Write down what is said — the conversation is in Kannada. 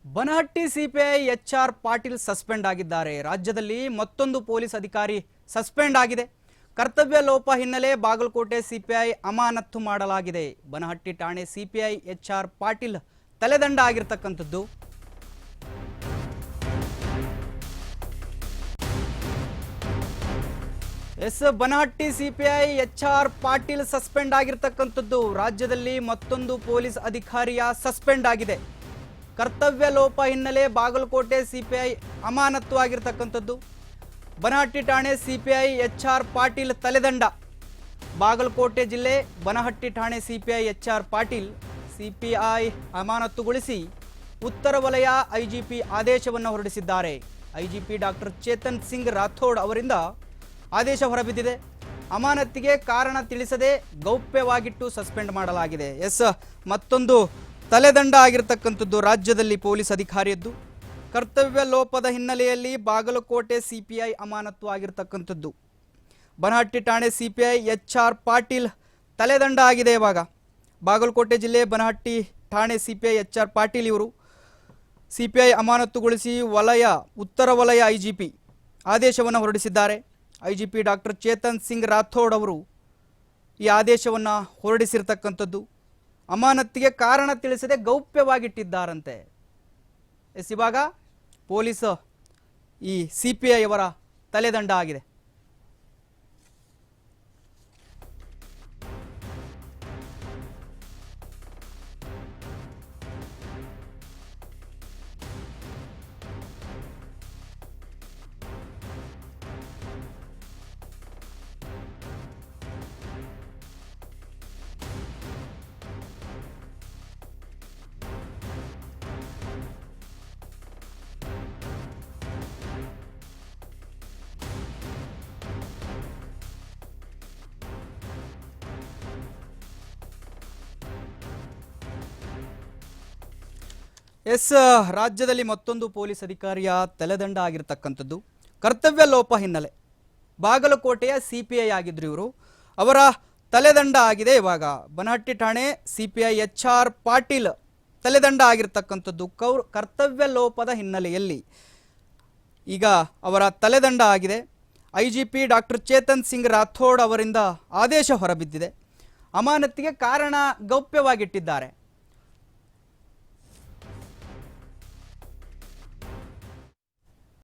Banahatti CPI HR Patil suspend ಆಗಿದ್ದಾರೆ. ರಾಜ್ಯದಲ್ಲಿ ಮತ್ತೊಂದು ಪೊಲೀಸ್ ಅಧಿಕಾರಿ ಸಸ್ಪೆಂಡ್ ಆಗಿದೆ. ಕರ್ತವ್ಯ ಲೋಪ ಹಿನ್ನೆಲೆ ಬಾಗಲಕೋಟೆ ಸಿಪಿಐ ಅಮಾನತು ಮಾಡಲಾಗಿದೆ. ಬನಹಟ್ಟಿ ಠಾಣೆ ಸಿಪಿಐ ಎಚ್ಆರ್ ಪಾಟೀಲ್ ತಲೆದಂಡ ಆಗಿರತಕ್ಕಂಥದ್ದು. Banahatti CPI HR Patil suspend ಆಗಿರತಕ್ಕಂಥದ್ದು. ರಾಜ್ಯದಲ್ಲಿ ಮತ್ತೊಂದು ಪೊಲೀಸ್ ಅಧಿಕಾರಿಯ ಸಸ್ಪೆಂಡ್ ಆಗಿದೆ. ಕರ್ತವ್ಯ ಲೋಪ ಹಿನ್ನೆಲೆ ಬಾಗಲಕೋಟೆ ಸಿಪಿಐ ಅಮಾನತು ಆಗಿರತಕ್ಕಂಥದ್ದು. ಬನಹಟ್ಟಿ ಠಾಣೆ ಸಿಪಿಐ ಎಚ್ಆರ್ ಪಾಟೀಲ್ ತಲೆದಂಡ. ಬಾಗಲಕೋಟೆ ಜಿಲ್ಲೆ ಬನಹಟ್ಟಿ ಠಾಣೆ ಸಿಪಿಐ ಎಚ್ಆರ್ ಪಾಟೀಲ್ ಸಿಪಿಐ ಅಮಾನತುಗೊಳಿಸಿ ಉತ್ತರ ವಲಯ ಐಜಿಪಿ ಆದೇಶವನ್ನು ಹೊರಡಿಸಿದ್ದಾರೆ. ಐಜಿಪಿ ಡಾಕ್ಟರ್ ಚೇತನ್ ಸಿಂಗ್ ರಾಥೋಡ್ ಅವರಿಂದ ಆದೇಶ ಹೊರಬಿದ್ದಿದೆ. ಅಮಾನತಿಗೆ ಕಾರಣ ತಿಳಿಸದೆ ಗೌಪ್ಯವಾಗಿಟ್ಟು ಸಸ್ಪೆಂಡ್ ಮಾಡಲಾಗಿದೆ. ಮತ್ತೊಂದು ತಲೆದಂಡ ಆಗಿರತಕ್ಕಂಥದ್ದು ರಾಜ್ಯದಲ್ಲಿ ಪೊಲೀಸ್ ಅಧಿಕಾರಿಯದ್ದು. ಕರ್ತವ್ಯ ಲೋಪದ ಹಿನ್ನೆಲೆಯಲ್ಲಿ ಬಾಗಲಕೋಟೆ ಸಿಪಿಐ ಅಮಾನತು ಆಗಿರತಕ್ಕಂಥದ್ದು. ಬನಹಟ್ಟಿ ಠಾಣೆ ಸಿಪಿಐ ಎಚ್ಆರ್ ಪಾಟೀಲ್ ತಲೆದಂಡ ಆಗಿದೆ. ಇವಾಗ ಬಾಗಲಕೋಟೆ ಜಿಲ್ಲೆ ಬನಹಟ್ಟಿ ಠಾಣೆ ಸಿಪಿಐ ಎಚ್ಆರ್ ಪಾಟೀಲ್ ಇವರು ಸಿಪಿಐ ಅಮಾನತುಗೊಳಿಸಿ ಉತ್ತರ ವಲಯ ಐಜಿಪಿ ಆದೇಶವನ್ನು ಹೊರಡಿಸಿದ್ದಾರೆ. ಐಜಿಪಿ ಡಾಕ್ಟರ್ ಚೇತನ್ ಸಿಂಗ್ ರಾಥೋಡ್ ಅವರು ಈ ಆದೇಶವನ್ನು ಹೊರಡಿಸಿರ್ತಕ್ಕಂಥದ್ದು. ಅಮಾನತಿಗೆ ಕಾರಣ ತಿಳಿಸದೆ ಗೌಪ್ಯವಾಗಿಟ್ಟಿದ್ದಾರಂತೆ. ಇವಾಗ ಪೊಲೀಸ್ ಈ ಸಿಪಿಐ ಅವರ ತಲೆದಂಡ ಆಗಿದೆ. ರಾಜ್ಯದಲ್ಲಿ ಮತ್ತೊಂದು ಪೊಲೀಸ್ ಅಧಿಕಾರಿಯ ತಲೆದಂಡ ಆಗಿರತಕ್ಕಂಥದ್ದು. ಕರ್ತವ್ಯ ಲೋಪ ಹಿನ್ನೆಲೆ ಬಾಗಲಕೋಟೆಯ ಸಿಪಿಐ ಆಗಿದ್ರು ಇವರು. ಅವರ ತಲೆದಂಡ ಆಗಿದೆ. ಇವಾಗ ಬನಹಟ್ಟಿ ಠಾಣೆ ಸಿಪಿಐ ಎಚ್ಆರ್ ಪಾಟೀಲ್ ತಲೆದಂಡ ಆಗಿರತಕ್ಕಂಥದ್ದು. ಕರ್ತವ್ಯ ಲೋಪದ ಹಿನ್ನೆಲೆಯಲ್ಲಿ ಈಗ ಅವರ ತಲೆದಂಡ ಆಗಿದೆ. ಐಜಿಪಿ ಡಾಕ್ಟರ್ ಚೇತನ್ ಸಿಂಗ್ ರಾಥೋಡ್ ಅವರಿಂದ ಆದೇಶ ಹೊರಬಿದ್ದಿದೆ. ಅಮಾನತಿಗೆ ಕಾರಣ ಗೌಪ್ಯವಾಗಿಟ್ಟಿದ್ದಾರೆ.